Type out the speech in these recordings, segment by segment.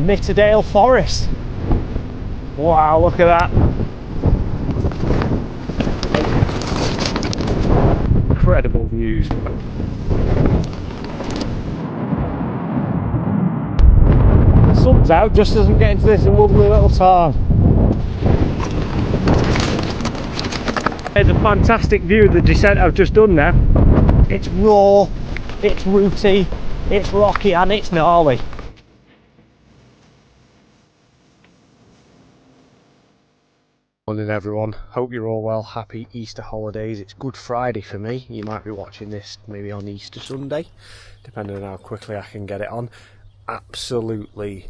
Miterdale Forest. Wow, look at that. Incredible views. The sun's out just as I'm getting to this lovely little town. There's a fantastic view of the descent I've just done now. It's raw, it's rooty, it's rocky and it's gnarly. Morning everyone, hope you're all well. Happy Easter holidays. It's Good Friday for me. You might be watching this maybe on Easter Sunday, depending on how quickly I can get it on. Absolutely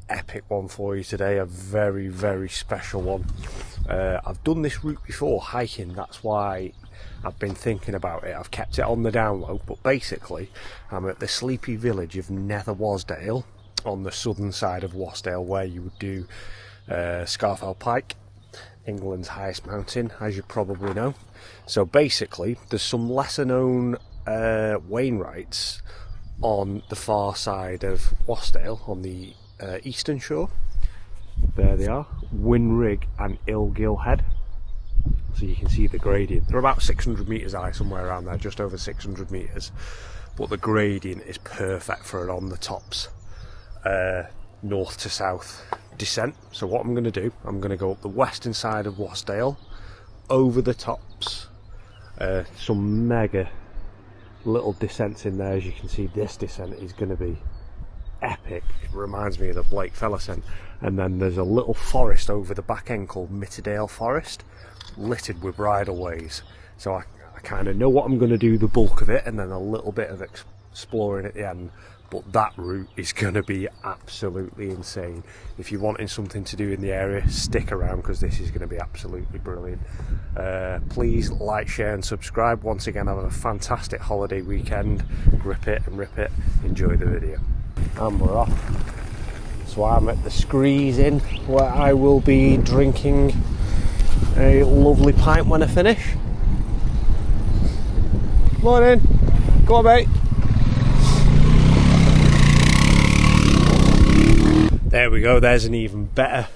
epic one for you today, a very, very special one. I've done this route before hiking, that's why I've been thinking about it. I've kept it on the down low, but basically I'm at the sleepy village of Nether Wasdale on the southern side of Wasdale, where you would do Scafell Pike, England's highest mountain, as you probably know. So basically there's some lesser known Wainwrights on the far side of Wasdale, on the eastern shore. There they are, Whin Rigg and Illgill Head. So you can see the gradient. They're about 600 metres high, somewhere around there, just over 600 metres. But the gradient is perfect for it on the tops, north to south descent. So what I'm going to do, I'm going to go up the western side of Wasdale, over the tops. Some mega little descents in there. As you can see, this descent is going to be epic. It reminds me of the Blake Fell ascent. And then there's a little forest over the back end called Miterdale Forest, littered with bridleways. So I kind of know what I'm going to do, the bulk of it, and then a little bit of exploring at the end. But that route is going to be absolutely insane. If you're wanting something to do in the area, stick around, because this is going to be absolutely brilliant. Please like, share and subscribe. Once again, have a fantastic holiday weekend. Grip it and rip it. Enjoy the video. And we're off. So I'm at the Screes Inn, where I will be drinking a lovely pint when I finish. Morning. Go on, mate. There we go, there's an even better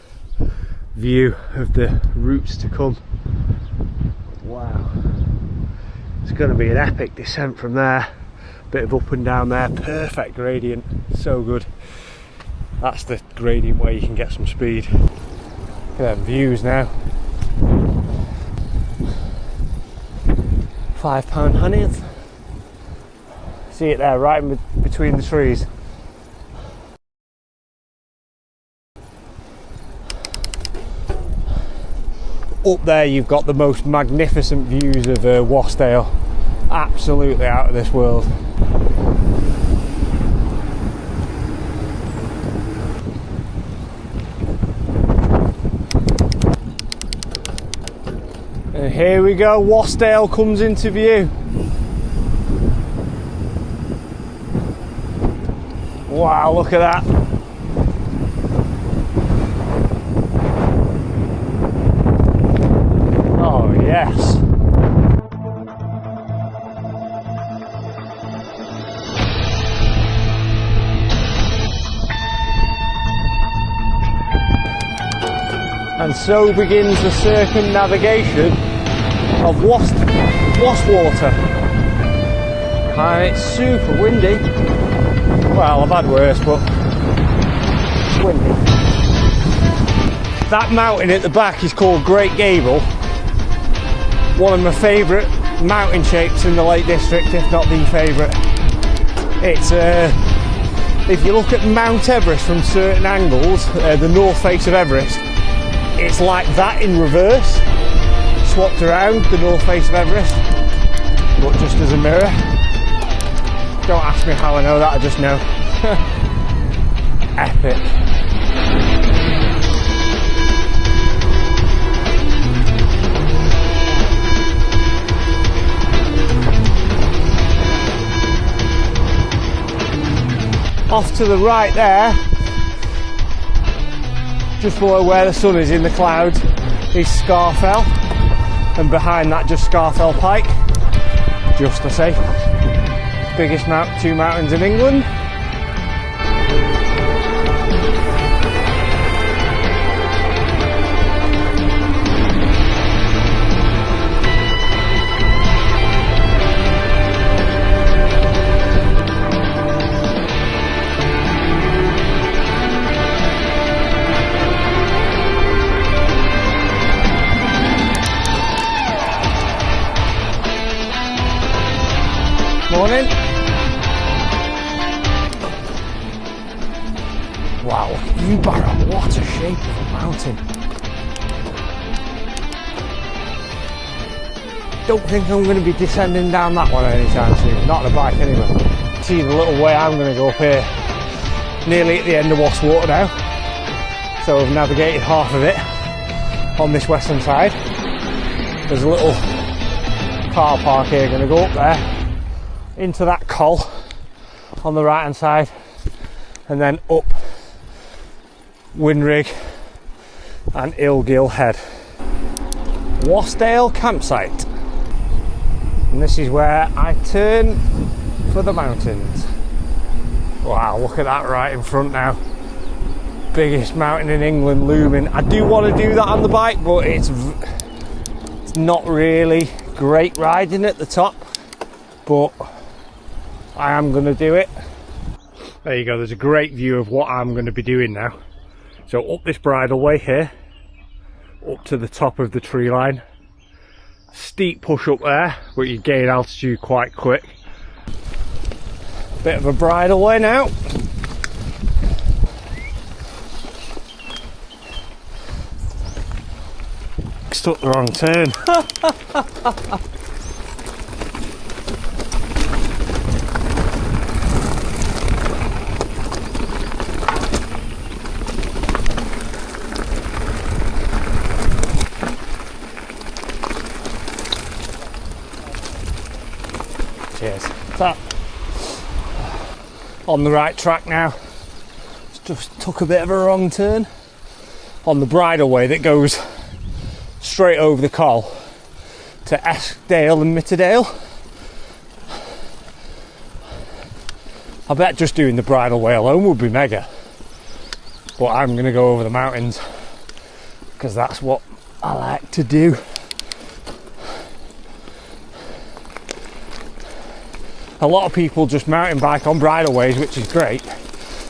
view of the routes to come. Wow. It's going to be an epic descent from there. Bit of up and down there, perfect gradient, so good. That's the gradient where you can get some speed. Look at them views now. £5 honeyth. See it there, right in between the trees. Up there you've got the most magnificent views of Wasdale. Absolutely out of this world. And here we go, Wasdale comes into view. Wow, look at that. Oh yes. And so begins the circumnavigation of Wast Water. And it's super windy. Well, I've had worse, but it's windy. That mountain at the back is called Great Gable. One of my favourite mountain shapes in the Lake District, if not the favourite. It's if you look at Mount Everest from certain angles, the north face of Everest, it's like that in reverse, swapped around the north face of Everest, but just as a mirror. Don't ask me how I know that, I just know. Epic. Off to the right there, just below where the sun is in the clouds, is Scafell, and behind that just Scafell Pike, just to say, biggest two mountains in England. Wow, you barrow, what a shape of a mountain. Don't think I'm going to be descending down that one anytime soon, not on a bike anyway. See the little way I'm going to go up here, nearly at the end of Wast Water now. So I've navigated half of it on this western side. There's a little car park here, going to go up there, into that col on the right hand side, and then up Whin Rigg and Illgill Head. Wasdale campsite. And this is where I turn for the mountains. Wow, look at that right in front now. Biggest mountain in England looming. I do want to do that on the bike, but it's not really great riding at the top. But I am going to do it. There you go, there's a great view of what I'm going to be doing now. So up this bridleway here, up to the top of the tree line. Steep push up there, but you gain altitude quite quick. Bit of a bridleway now. Took the wrong turn. Cheers. That on the right track now. Just took a bit of a wrong turn on the bridleway that goes straight over the col to Eskdale and Miterdale. I bet just doing the bridleway alone would be mega, but I'm going to go over the mountains because that's what I like to do. A lot of people just mountain bike on bridleways, which is great,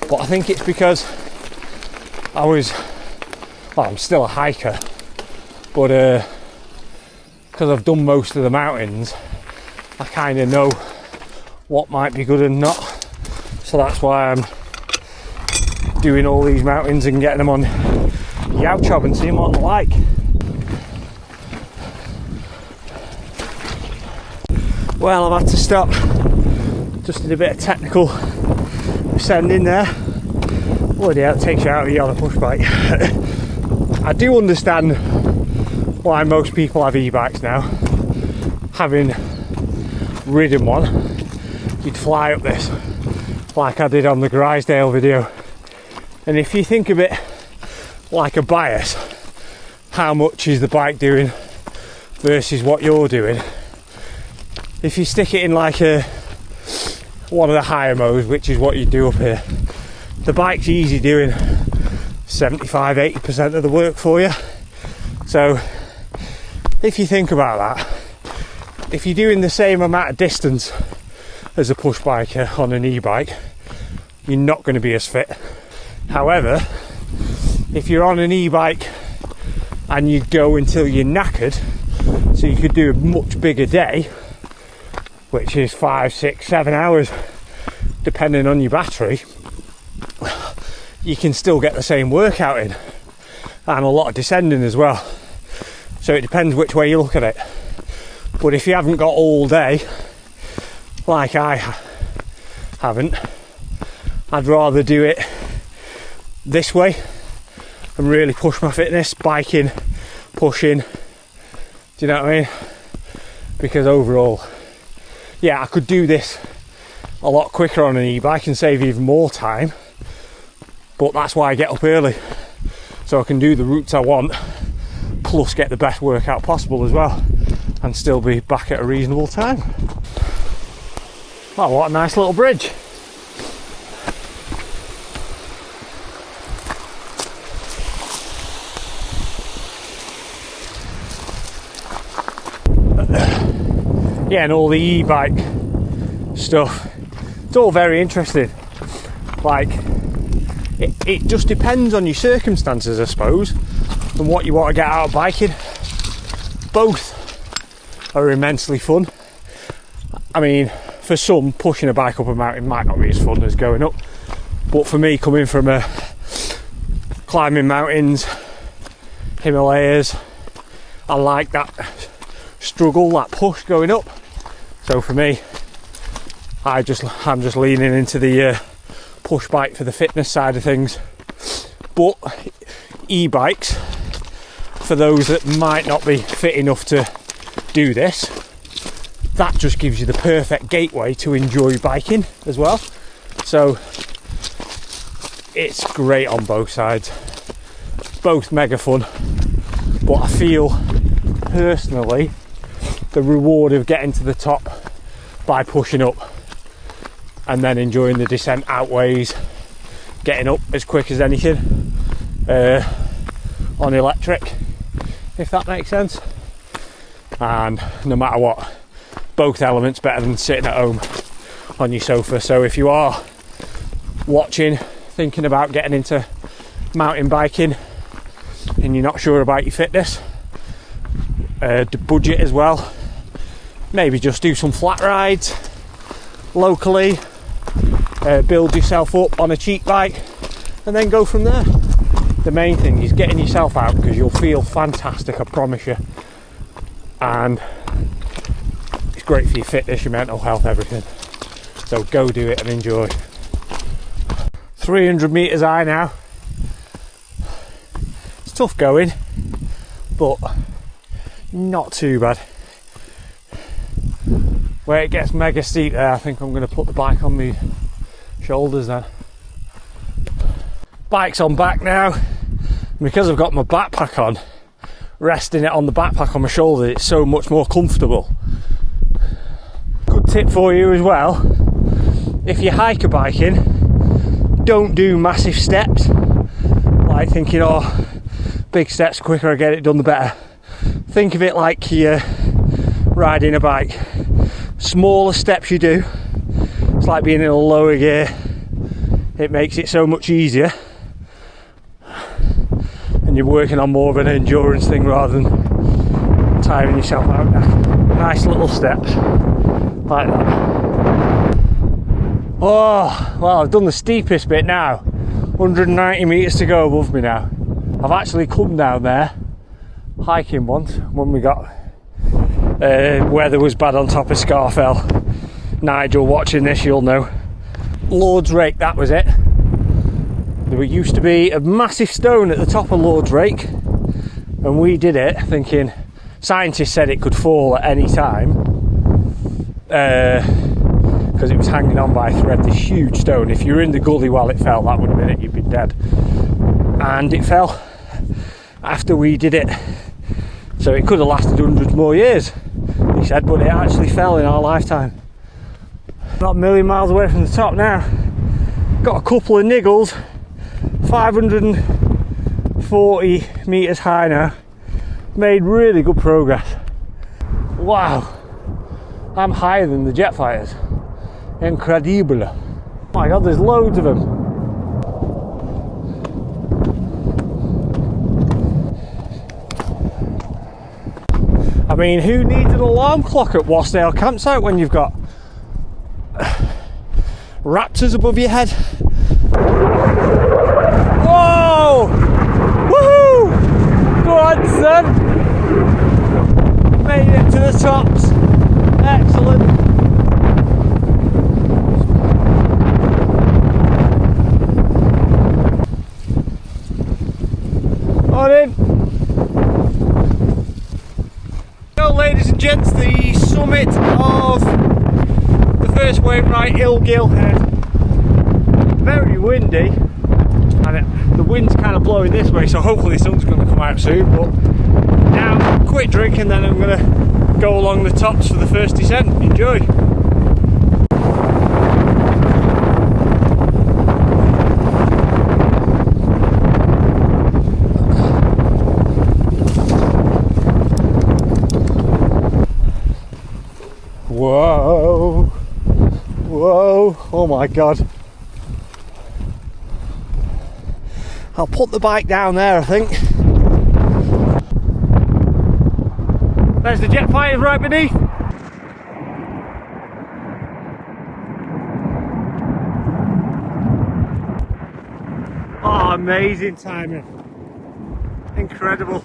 but I think it's because I'm still a hiker, but because I've done most of the mountains, I kind of know what might be good and not. So that's why I'm doing all these mountains and getting them on Youtube and seeing what they're like. Well, I've had to stop. Just did a bit of technical ascending there. Bloody hell, it takes you out of the other push bike. I do understand why most people have e-bikes now. Having ridden one, you'd fly up this like I did on the Grisdale video. And if you think of it like a bias, how much is the bike doing versus what you're doing? If you stick it in like one of the higher modes, which is what you do up here, the bike's easy doing 75-80% of the work for you. So if you think about that, if you're doing the same amount of distance as a push biker on an e-bike, you're not going to be as fit. However, if you're on an e-bike and you go until you're knackered, so you could do a much bigger day, which is 5, 6, 7 hours depending on your battery, you can still get the same workout in, and a lot of descending as well. So it depends which way you look at it. But if you haven't got all day, like I haven't, I'd rather do it this way and really push my fitness, biking, pushing. Do you know what I mean? Because overall, yeah, I could do this a lot quicker on an e-bike and save even more time, but that's why I get up early, so I can do the routes I want, plus get the best workout possible as well, and still be back at a reasonable time. Wow, what a nice little bridge. Yeah, and all the e-bike stuff, it's all very interesting. Like, it just depends on your circumstances, I suppose, and what you want to get out of biking. Both are immensely fun. I mean, for some, pushing a bike up a mountain might not be as fun as going up, but for me, coming from a climbing mountains, Himalayas. I like that struggle, that push going up. So for me, I'm just leaning into the push bike for the fitness side of things. But e-bikes, for those that might not be fit enough to do this, that just gives you the perfect gateway to enjoy biking as well. So it's great on both sides, both mega fun. But I feel personally the reward of getting to the top by pushing up and then enjoying the descent outweighs getting up as quick as anything on electric, if that makes sense. And no matter what, both elements better than sitting at home on your sofa. So if you are watching, thinking about getting into mountain biking and you're not sure about your fitness, the budget as well, maybe just do some flat rides locally, build yourself up on a cheap bike and then go from there. The main thing is getting yourself out, because you'll feel fantastic, I promise you, and it's great for your fitness, your mental health, everything. So go do it and enjoy. 300 metres high now. It's tough going, but not too bad. Where it gets mega steep there, I think I'm going to put the bike on my shoulders then. Bike's on back now. Because I've got my backpack on, resting it on the backpack on my shoulder, it's so much more comfortable. Good tip for you as well, if you're hiker biking, don't do massive steps, like thinking, oh, big steps, quicker I get it done the better. Think of it like you're riding a bike. Smaller steps you do, it's like being in a lower gear. It makes it so much easier, and you're working on more of an endurance thing rather than tiring yourself out. Nice little steps like that. Oh well, I've done the steepest bit now. 190 metres to go above me now. I've actually come down there hiking once when we got weather was bad on top of Scafell. Nigel, watching this, you'll know. Lord's Rake, that was it. There used to be a massive stone at the top of Lord's Rake, and we did it thinking, scientists said it could fall at any time because it was hanging on by a thread, this huge stone. If you were in the gully while it fell, that would have been it, you'd be dead. And it fell after we did it, so it could have lasted hundreds more years, he said, but it actually fell in our lifetime. Not a million miles away from the top now. Got a couple of niggles. 540 metres high now. Made really good progress. Wow, I'm higher than the jet fighters. Incredible. Oh my god, there's loads of them. I mean, who needs an alarm clock at Wasdale campsite when you've got raptors above your head? Whoa! Woohoo! Go on, son! Made it to the tops. Excellent. On in. So, ladies and gents, the summit of the first Wainwright, Illgill Head. Very windy, and the wind's kind of blowing this way, so hopefully the sun's going to come out soon. But now, quick drink, and then I'm going to go along the tops for the first descent. Enjoy. Whoa, whoa, oh my god. I'll put the bike down there, I think. There's the jet fighters right beneath. Oh Amazing timing. Incredible.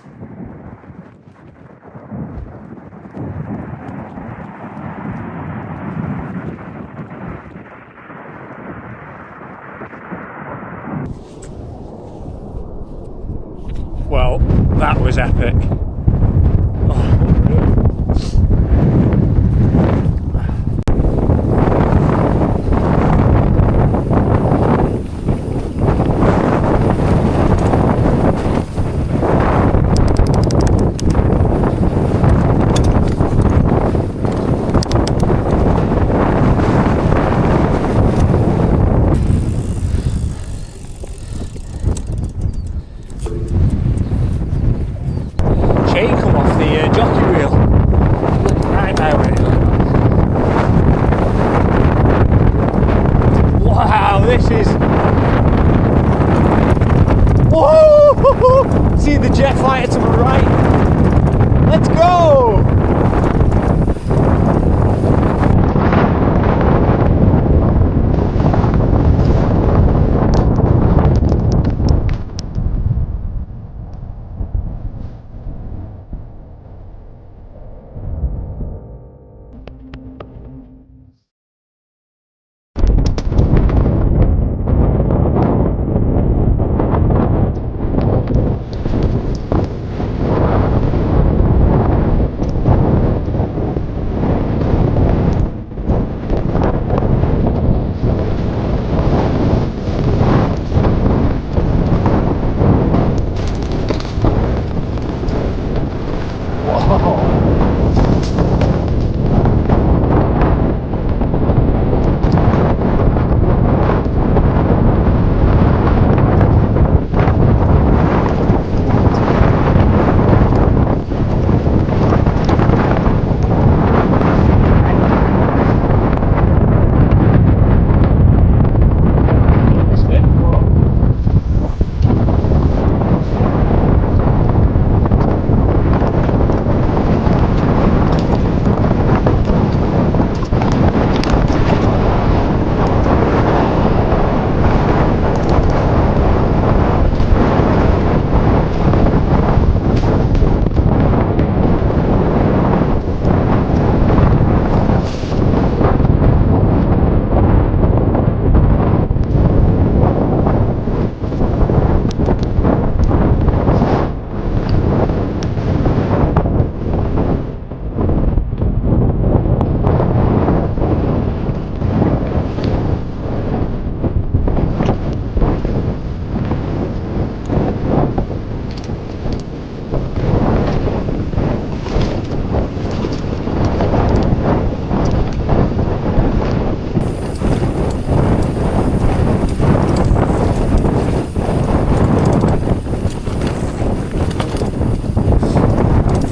Well, that was epic. See the jet fighter to my right. Let's go!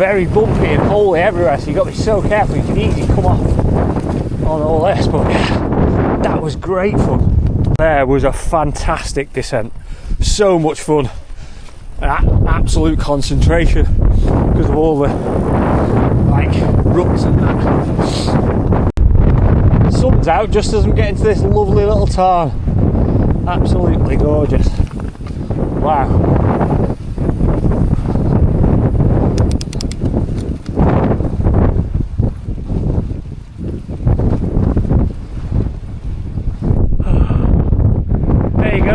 Very bumpy and holy everywhere, so you've got to be so careful. You can easily come off on all this, but yeah, that was great fun. There was a fantastic descent, so much fun, absolute concentration because of all the like ruts and that. The sun's out just as I'm getting to this lovely little town. Absolutely gorgeous. Wow.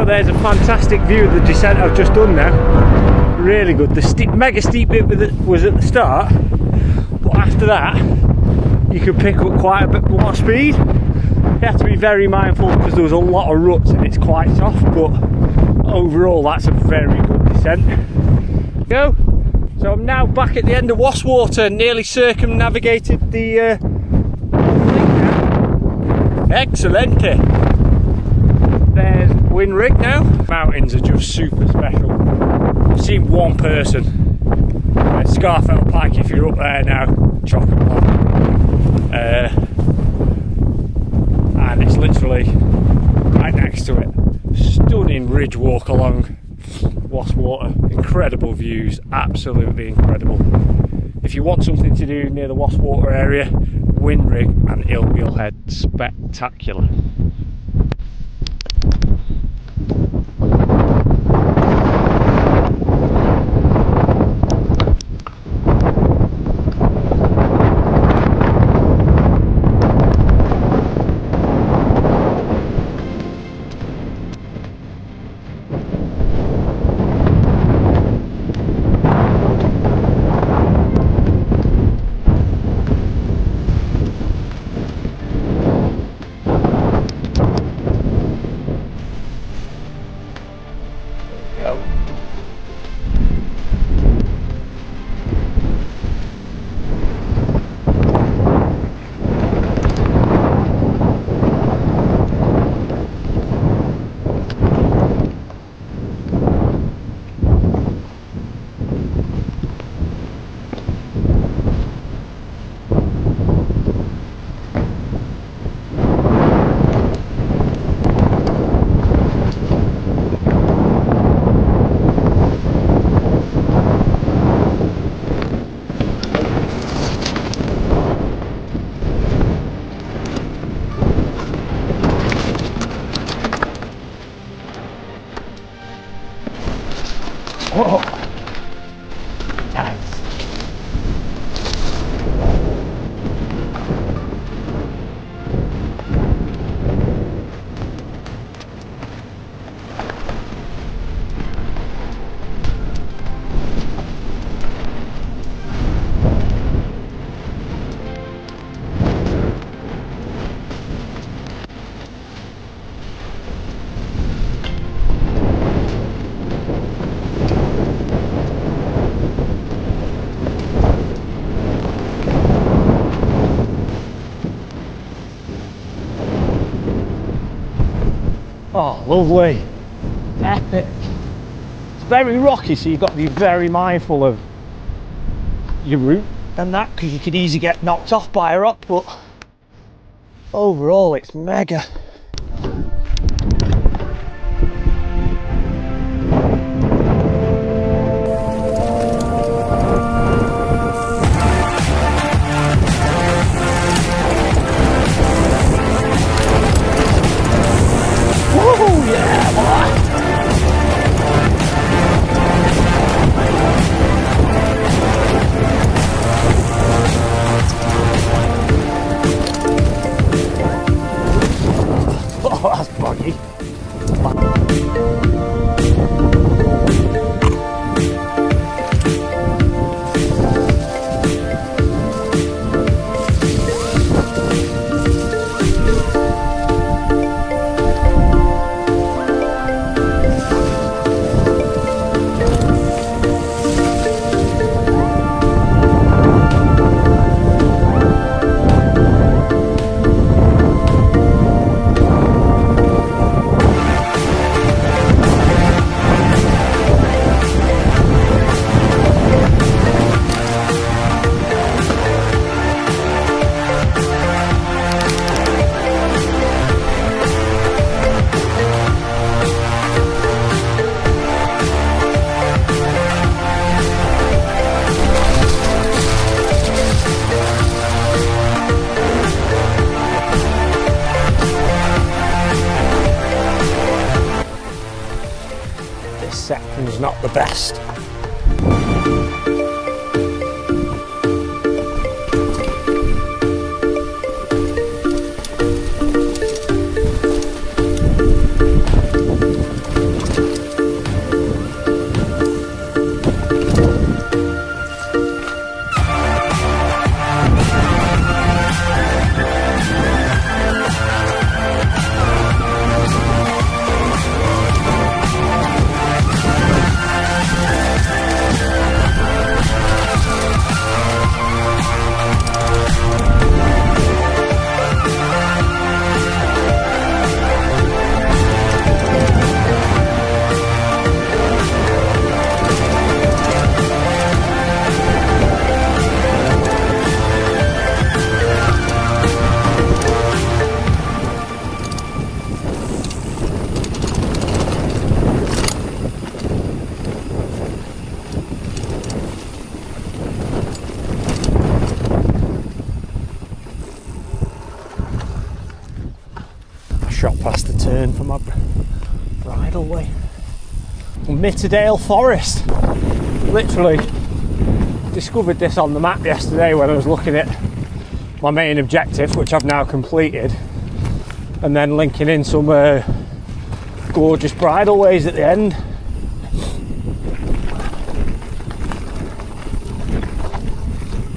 There's a fantastic view of the descent I've just done now. Really good. The mega steep bit was at the start, but after that you could pick up quite a bit more speed. You have to be very mindful because there was a lot of ruts and it's quite soft, but overall that's a very good descent. Go. So I'm now back at the end of Wast Water, nearly circumnavigated the Excellente. There's Whin Rigg now. Mountains are just super special. I've seen one person, Scafell Pike, if you're up there now, chocolate and it's literally right next to it. Stunning ridge walk along Wast Water, incredible views, absolutely incredible. If you want something to do near the Wast Water area, Whin Rigg and Illgill Head, spectacular. Oh, nice. Oh, lovely. Epic. It's very rocky, so you've got to be very mindful of your route and that, because you could easily get knocked off by a rock, but overall it's mega. Woo, yeah, boy. Oh, that's buggy. Section's not the best. Shot past the turn for my bridleway. Miterdale Forest. Literally discovered this on the map yesterday when I was looking at my main objective, which I've now completed, and then linking in some gorgeous bridleways at the end.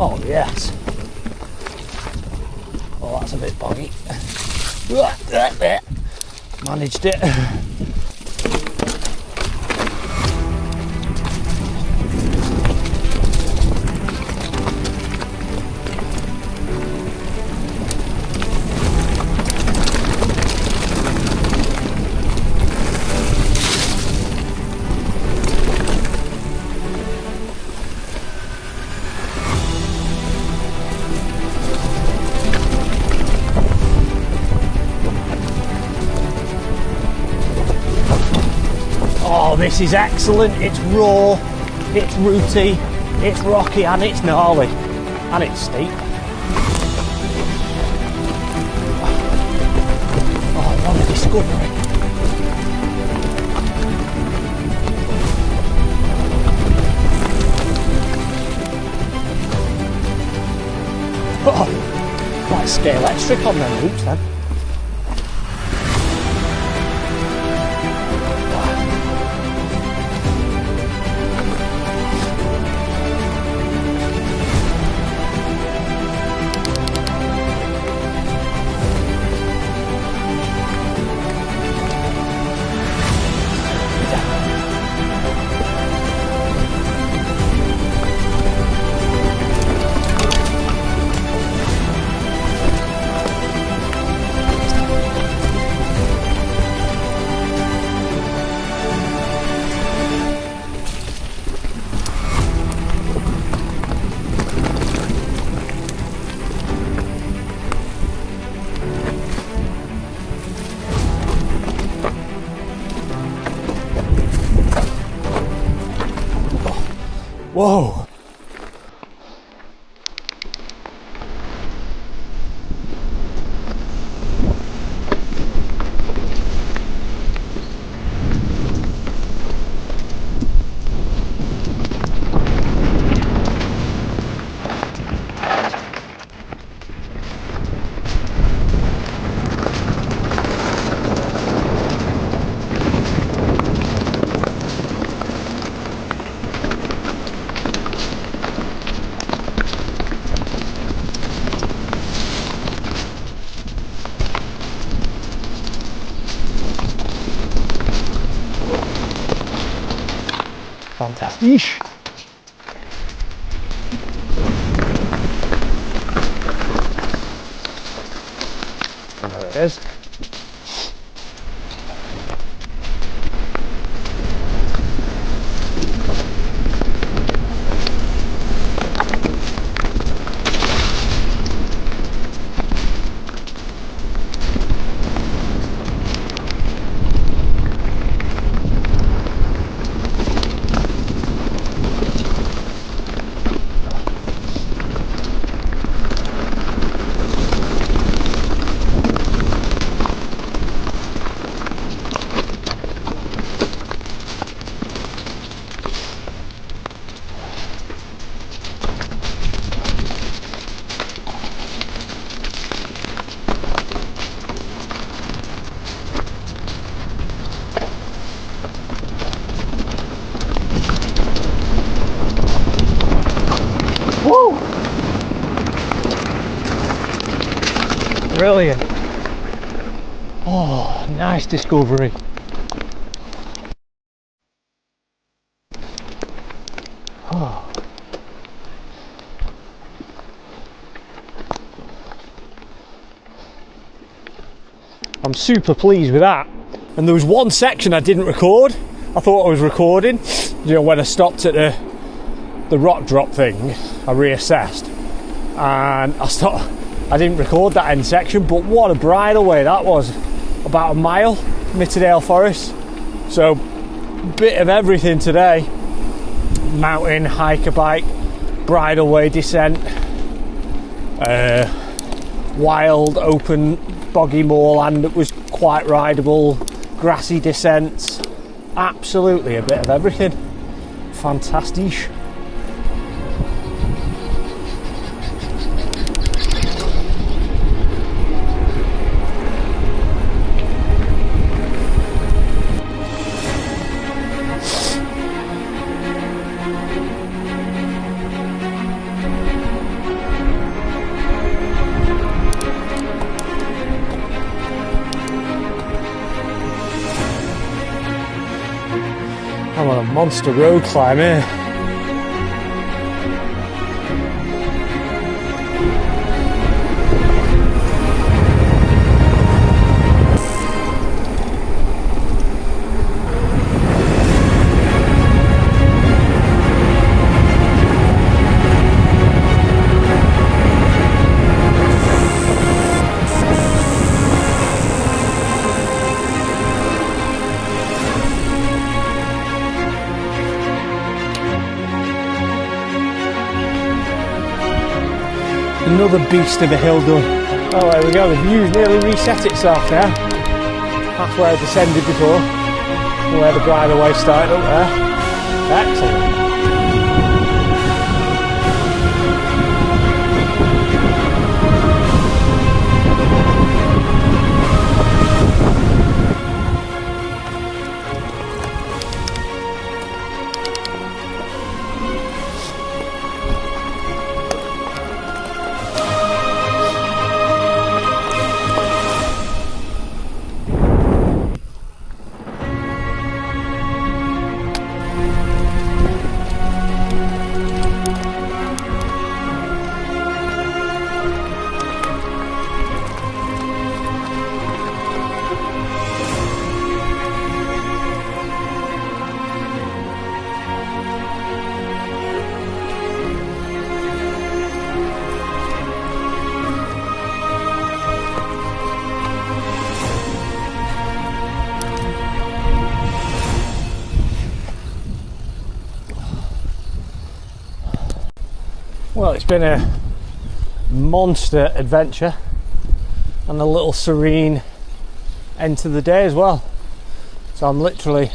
Oh yes. Oh, that's a bit boggy. Managed it. Oh, this is excellent. It's raw, it's rooty, it's rocky, and it's gnarly, and it's steep. Oh, what a discovery. Oh, like scale electric on them roots then. Whoa! Fantastic. And there it is. Woo! Brilliant. Oh, nice discovery. Oh. I'm super pleased with that. And there was one section I didn't record. I thought I was recording. You know, when I stopped at the rock drop thing, I reassessed and I didn't record that end section, but what a bridleway that was. About a mile, Miterdale Forest. So, bit of everything today. Mountain, hiker bike, bridleway descent, wild, open, boggy moorland that was quite rideable, grassy descents. Absolutely a bit of everything. Fantastic. I'm on a monster road climb here. Another beast of a hill done. Oh, there we go, the view's nearly reset itself now. That's where I descended before, where the bridleway started up there. Excellent. Well, it's been a monster adventure and a little serene end to the day as well. So I'm literally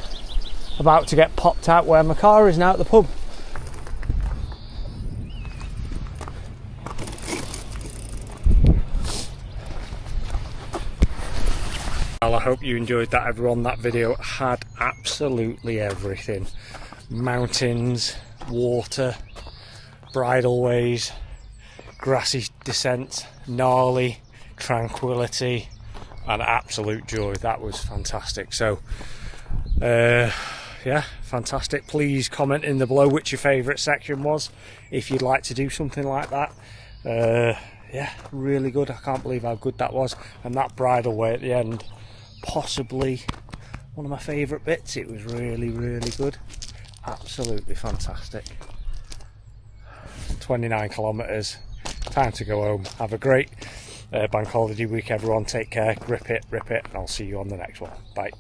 about to get popped out where my car is now at the pub. Well, I hope you enjoyed that, everyone. That video had absolutely everything. Mountains, water, bridleways, grassy descent, gnarly, tranquility, and absolute joy. That was fantastic. So yeah, fantastic. Please comment in the below which your favourite section was, if you'd like to do something like that. Yeah, really good. I can't believe how good that was. And that bridleway at the end, possibly one of my favourite bits. It was really, really good. Absolutely fantastic. 29 kilometres, time to go home. Have a great bank holiday week, everyone. Take care, grip it, rip it, and I'll see you on the next one. Bye.